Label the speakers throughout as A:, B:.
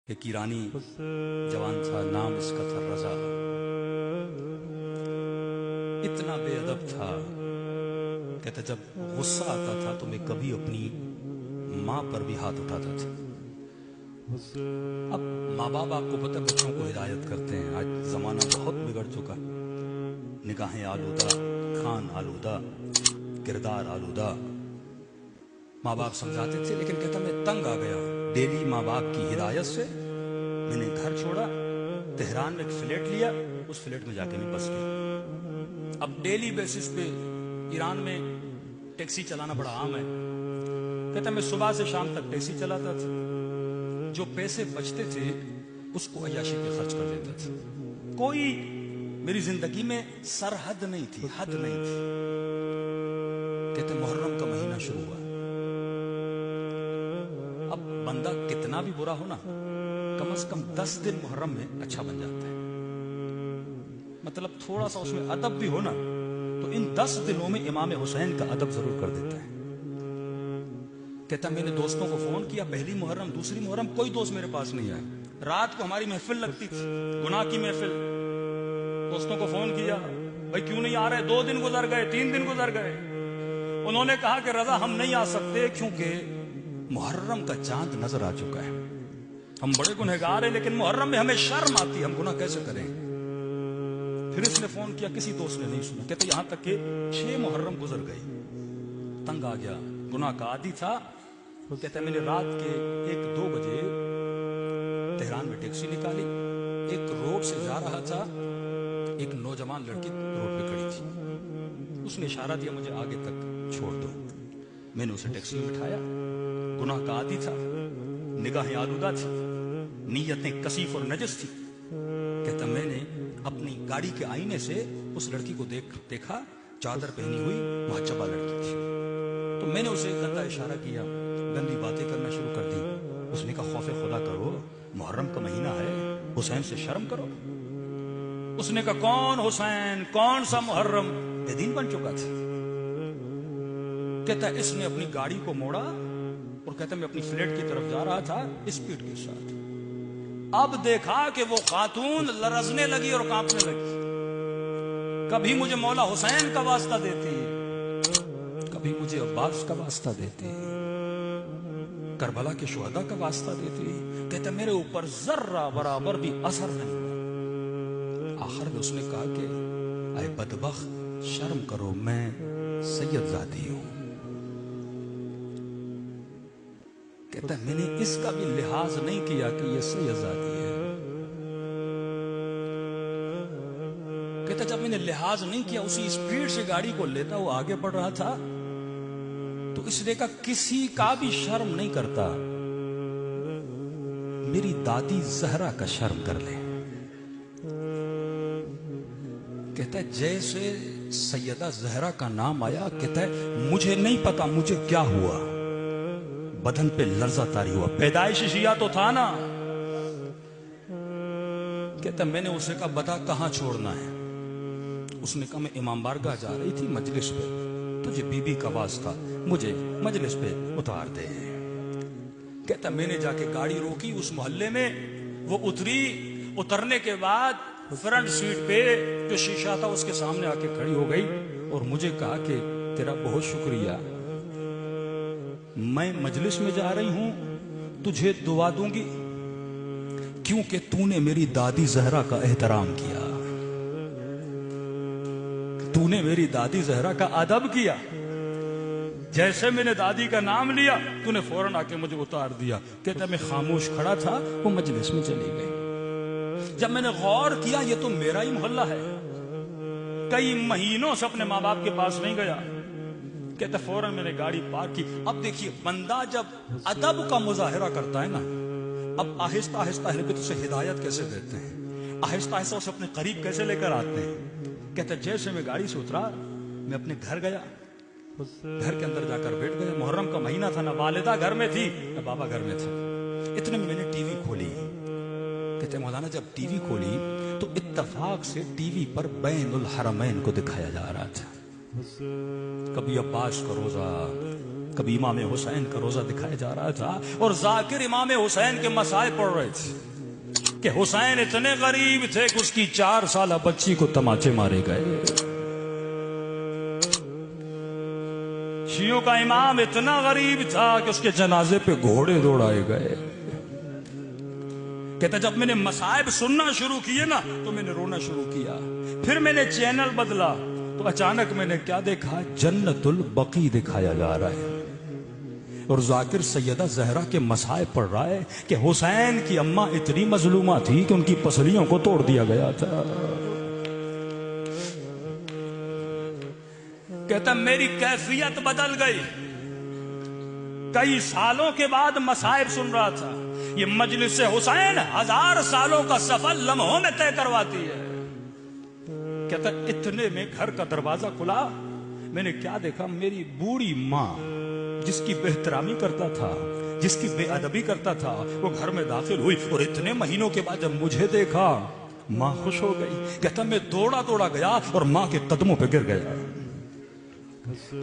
A: ایک ایرانی جوان تھا، نام اس کا تھا رضا. اتنا بے ادب تھا، کہتا جب غصہ آتا تھا تو میں کبھی اپنی ماں پر بھی ہاتھ اٹھاتا تھا. اب ماں باپ آپ کو پتہ بچوں کو ہدایت کرتے ہیں. آج زمانہ بہت بگڑ چکا، نگاہیں آلودہ، کھان آلودہ، کردار آلودہ. ماں باپ سمجھاتے تھے لیکن کہتا میں تنگ آ گیا ڈیلی ماں باپ کی ہدایت سے. میں نے گھر چھوڑا، تہران میں ایک فلیٹ لیا، اس فلیٹ میں جا کے میں بس گیا. اب ڈیلی بیسس پہ ایران میں ٹیکسی چلانا بڑا عام ہے. کہتا میں صبح سے شام تک ٹیکسی چلاتا تھا، جو پیسے بچتے تھے اس کو عیاشی پہ خرچ کر دیتا تھا. کوئی میری زندگی میں سرحد نہیں تھی، حد نہیں تھی. کہتے محرم کا مہینہ شروع ہوا. اب بندہ کتنا بھی برا ہو نا، کم از کم 10 دن محرم میں اچھا بن جاتا ہے. مطلب تھوڑا سا اس میں ادب بھی ہو نا تو ان 10 دنوں میں امام حسین کا ادب ضرور کر دیتا ہے. کہتا میں نے دوستوں کو فون کیا، پہلی محرم دوسری محرم کوئی دوست میرے پاس نہیں آیا. رات کو ہماری محفل لگتی تھی، گناہ کی محفل. دوستوں کو فون کیا، بھائی کیوں نہیں آ رہے؟ 2 دن گزر گئے، 3 دن گزر گئے. انہوں نے کہا کہ رضا ہم نہیں آ سکتے کیونکہ محرم کا چاند نظر آ چکا ہے. ہم بڑے گنہگار ہیں لیکن محرم میں ہمیں شرم آتی ہے، ہم گناہ کیسے کریں؟ پھر اس نے فون کیا، کسی دوست نے نہیں سنا. کہتے یہاں تک کہ 6 محرم گزر گئی. تنگ آ گیا، گناہ کا عادی تھا. کہتا میں نے رات کے 1-2 بجے تہران میں ٹیکسی نکالی. ایک روڈ سے جا رہا تھا، ایک نوجوان لڑکی روڈ پہ کھڑی تھی. اس نے اشارہ دیا مجھے آگے تک چھوڑ دو. میں نے اسے ٹیکسی میں بٹھایا. گناہ کا عادی تھا، نگاہیں آلودہ تھی، نیتیں کثیف اور نجس تھی. کہتا میں نے اپنی گاڑی کے آئینے سے اس لڑکی کو دیکھا، چادر پہنی ہوئی محجبہ لڑکی تھی. تو میں نے اسے گندا اشارہ کیا، گندی باتیں کرنا شروع کر دی. اس نے کہا خوف خدا کرو، محرم کا مہینہ ہے، حسین سے شرم کرو. اس نے کہا کون حسین، کون سا محرم؟ بے دین بن چکا تھا. کہتا اس نے اپنی گاڑی کو موڑا اور کہتا میں اپنی فلیٹ کی طرف جا رہا تھا اسپیڈ کے ساتھ. اب دیکھا کہ وہ خاتون لرزنے لگی اور کانپنے لگی. کبھی مجھے مولا حسین کا واسطہ دیتی، کبھی مجھے عباس کا واسطہ دیتی، کربلا کے شہداء کا واسطہ دیتی. کہتا میرے اوپر ذرہ برابر بھی اثر نہیں ہوا. آخر میں اس نے کہا کہ اے بدبخت شرم کرو، میں سید زادی ہوں. کہتا میں نے اس کا بھی لحاظ نہیں کیا کہ یہ سید زادی ہے. کہتا جب میں نے لحاظ نہیں کیا، اسی اسپیڈ سے گاڑی کو لیتا وہ آگے بڑھ رہا تھا تو اس نے کہا کسی کا بھی شرم نہیں کرتا، میری دادی زہرا کا شرم کر لے. کہتا ہے جیسے سیدہ زہرا کا نام آیا، کہتا ہے مجھے نہیں پتا مجھے کیا ہوا، بدن پہ لرزہ طاری ہوا. پیدائش شیعہ تو تھا نا. کہتا میں نے اسے کہا بتا کہاں چھوڑنا ہے؟ اس نے کہا میں امام بارگاہ جا رہی تھی مجلس پہ، تجھے بی بی کا واسطہ مجھے مجلس پہ اتار دے. کہتا میں نے جا کے گاڑی روکی اس محلے میں. وہ اتری، اترنے کے بعد فرنٹ سیٹ پہ جو شیشہ تھا اس کے سامنے آ کے کھڑی ہو گئی اور مجھے کہا کہ تیرا بہت شکریہ، میں مجلس میں جا رہی ہوں، تجھے دعا دوں گی کیونکہ تو نے میری دادی زہرا کا احترام کیا، تو نے میری دادی زہرا کا ادب کیا. جیسے میں نے دادی کا نام لیا تو نے فوراً آ کے مجھے اتار دیا. کہتا میں خاموش کھڑا تھا، وہ مجلس میں چلی گئی. جب میں نے غور کیا یہ تو میرا ہی محلہ ہے، کئی مہینوں سے اپنے ماں باپ کے پاس نہیں گیا. کہتا فوراً میں نے گاڑی پارک کی. اب دیکھیے بندہ جب ادب کا مظاہرہ کرتا ہے نا، اب آہستہ آہستہ اہل بیت اسے ہدایت کیسے دیتے ہیں، آہستہ آہستہ اسے اپنے قریب کیسے لے کر آتے ہیں. کہتا جیسے میں گاڑی سے اترا میں اپنے گھر گیا، گھر کے اندر جا کر بیٹھ گیا. محرم کا مہینہ تھا، نہ والدہ گھر میں تھی نہ بابا گھر میں تھا. اتنے میں نے ٹی وی کھولی. کہتے مولانا جب ٹی وی کھولی تو اتفاق سے ٹی وی پر بین الحرمین کو دکھایا جا رہا تھا. کبھی عباس کا روزہ، کبھی امام حسین کا روزہ دکھایا جا رہا تھا اور ذاکر امام حسین کے مسائل پڑھ رہے تھے کہ حسین اتنے غریب تھے کہ اس کی 4 سالہ بچی کو تماچے مارے گئے. شیعوں کا امام اتنا غریب تھا کہ اس کے جنازے پہ گھوڑے دوڑائے گئے. کہتا جب میں نے مصائب سننا شروع کیے نا تو میں نے رونا شروع کیا. پھر میں نے چینل بدلا تو اچانک میں نے کیا دیکھا؟ جنت البقیع دکھایا جا رہا ہے اور ذاکر سیدہ زہرا کے مصائب پڑھ رہا ہے کہ حسین کی اماں اتنی مظلومہ تھی کہ ان کی پسلیوں کو توڑ دیا گیا تھا. کہتا میری کیفیت بدل گئی. کئی سالوں کے بعد مصائب سن رہا تھا. یہ مجلس حسین 1000 سالوں کا سفر لمحوں میں طے کرواتی ہے. کہتا اتنے میں گھر کا دروازہ کھلا. میں نے کیا دیکھا؟ میری بوڑھی ماں جس کی بے احترامی کرتا تھا، جس کی بے ادبی کرتا تھا، وہ گھر میں داخل ہوئی اور اتنے مہینوں کے بعد جب مجھے دیکھا ماں خوش ہو گئی. کہتا میں دوڑا دوڑا گیا اور ماں کے قدموں پہ گر گیا.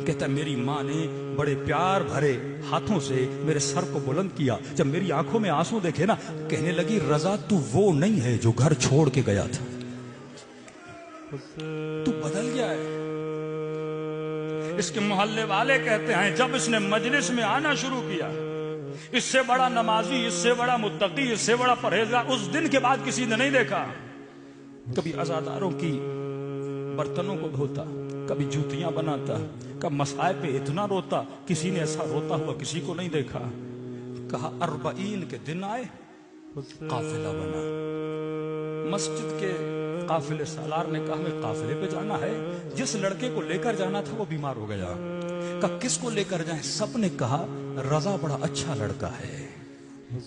A: کہتا میری ماں نے بڑے پیار بھرے ہاتھوں سے میرے سر کو بلند کیا. جب میری آنکھوں میں آنسو دیکھے نا کہنے لگی رضا تو وہ نہیں ہے جو گھر چھوڑ کے گیا تھا، تو بدل گیا ہے. اس کے محلے والے کہتے ہیں جب اس نے مجلس میں آنا شروع کیا، اس سے بڑا نمازی، اس سے بڑا متقی، اس سے بڑا پرہیزگار اس دن کے بعد کسی نے نہیں دیکھا. کبھی عزاداروں کی برتنوں کو دھوتا، کبھی جوتیاں بناتا، کب مصائب پہ اتنا روتا، کسی نے ایسا روتا ہوا کسی کو نہیں دیکھا. کہا 40 کے دن آئے، قافلہ بنا. مسجد کے قافلے سالار نے کہا ہمیں قافلے پہ جانا ہے. جس لڑکے کو لے کر جانا تھا وہ بیمار ہو گیا. کہا کس کو لے کر جائیں؟ سب نے کہا رضا بڑا اچھا لڑکا ہے،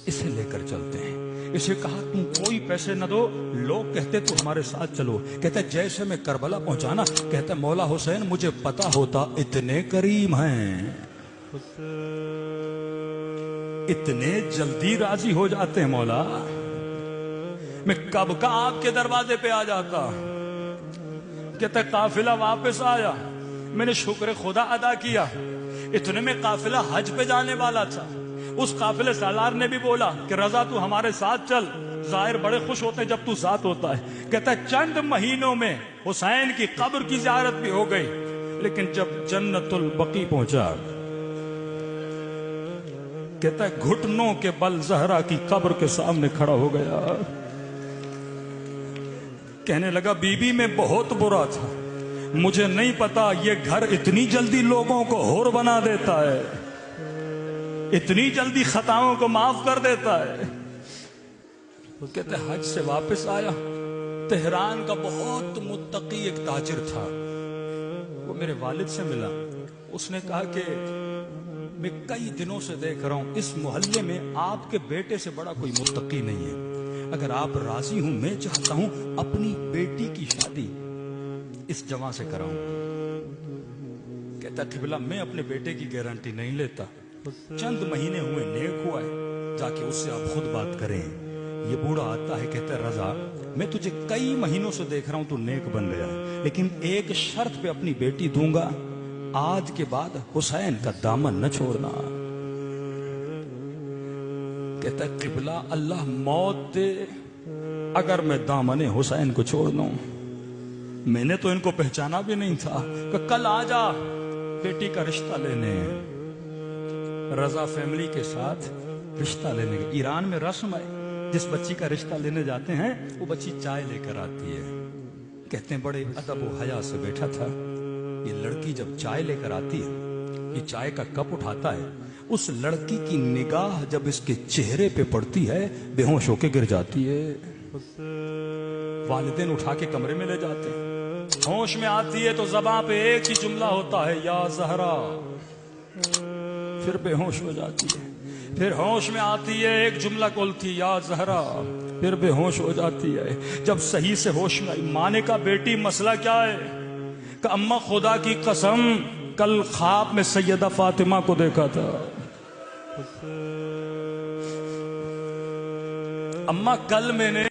A: اسے لے کر چلتے ہیں. اسے کہا تم کوئی پیسے نہ دو، لوگ کہتے تو ہمارے ساتھ چلو. کہتا جیسے میں کربلا پہنچانا کہتا مولا حسین مجھے پتا ہوتا اتنے کریم ہیں، اتنے جلدی راضی ہو جاتے ہیں مولا، میں کب کا آپ کے دروازے پہ آ جاتا. کہتا قافلہ واپس آیا، میں نے شکر خدا ادا کیا. اتنے میں قافلہ حج پہ جانے والا تھا. اس قافلے سالار نے بھی بولا کہ رضا تو ہمارے ساتھ چل. ظاہر بڑے خوش ہوتے ہیں جب تو ساتھ ہوتا ہے. کہتا ہے چند مہینوں میں حسین کی قبر کی زیارت بھی ہو گئی، لیکن جب جنت البقیع پہنچا کہتا ہے گھٹنوں کے بل زہرا کی قبر کے سامنے کھڑا ہو گیا. کہنے لگا بی بی میں بہت برا تھا، مجھے نہیں پتا یہ گھر اتنی جلدی لوگوں کو ہور بنا دیتا ہے، اتنی جلدی خطاؤں کو معاف کر دیتا ہے. وہ کہتے حج سے واپس آیا. تہران کا بہت متقی ایک تاجر تھا، وہ میرے والد سے ملا. اس نے کہا کہ میں کئی دنوں سے دیکھ رہا ہوں اس محلے میں آپ کے بیٹے سے بڑا کوئی متقی نہیں ہے. اگر آپ راضی ہوں میں چاہتا ہوں اپنی بیٹی کی شادی اس جوان سے کراؤں. کہتا قبلہ میں اپنے بیٹے کی گارنٹی نہیں لیتا. چند مہینے ہوئے نیک ہوا ہے، جا کے اس سے آپ خود بات کریں. یہ بوڑھا آتا ہے کہتا ہے رضا میں تجھے کئی مہینوں سے دیکھ رہا ہوں تو نیک بن گیا ہے، لیکن ایک شرط پہ اپنی بیٹی دوں گا، آج کے بعد حسین کا دامن نہ چھوڑنا. کہتا ہے قبلہ اللہ موت دے اگر میں دامن حسین کو چھوڑ دوں. میں نے تو ان کو پہچانا بھی نہیں تھا کہ کل آ جا بیٹی کا رشتہ لینے. رضا فیملی کے ساتھ رشتہ لینے کے ایران میں رسم ہے، جس بچی کا رشتہ لینے جاتے ہیں وہ بچی چائے لے کر آتی ہے. کہتے ہیں بڑے ادب و حیا سے بیٹھا تھا. یہ لڑکی جب چائے لے کر آتی ہے، یہ چائے کا کپ اٹھاتا ہے، اس لڑکی کی نگاہ جب اس کے چہرے پہ پڑتی ہے بے ہوش ہو کے گر جاتی ہے. والدین اٹھا کے کمرے میں لے جاتے ہیں. ہوش میں آتی ہے تو زبان پہ ایک ہی جملہ ہوتا ہے یا زہرا. پھر بے ہوش ہو جاتی ہے. پھر ہوش میں آتی ہے ایک جملہ کھولتی یا زہرا، پھر بے ہوش ہو جاتی ہے. جب صحیح سے ہوش میں آئی ماں نے کہا بیٹی مسئلہ کیا ہے؟ کہ اماں خدا کی قسم کل خواب میں سیدہ فاطمہ کو دیکھا تھا. اماں کل میں نے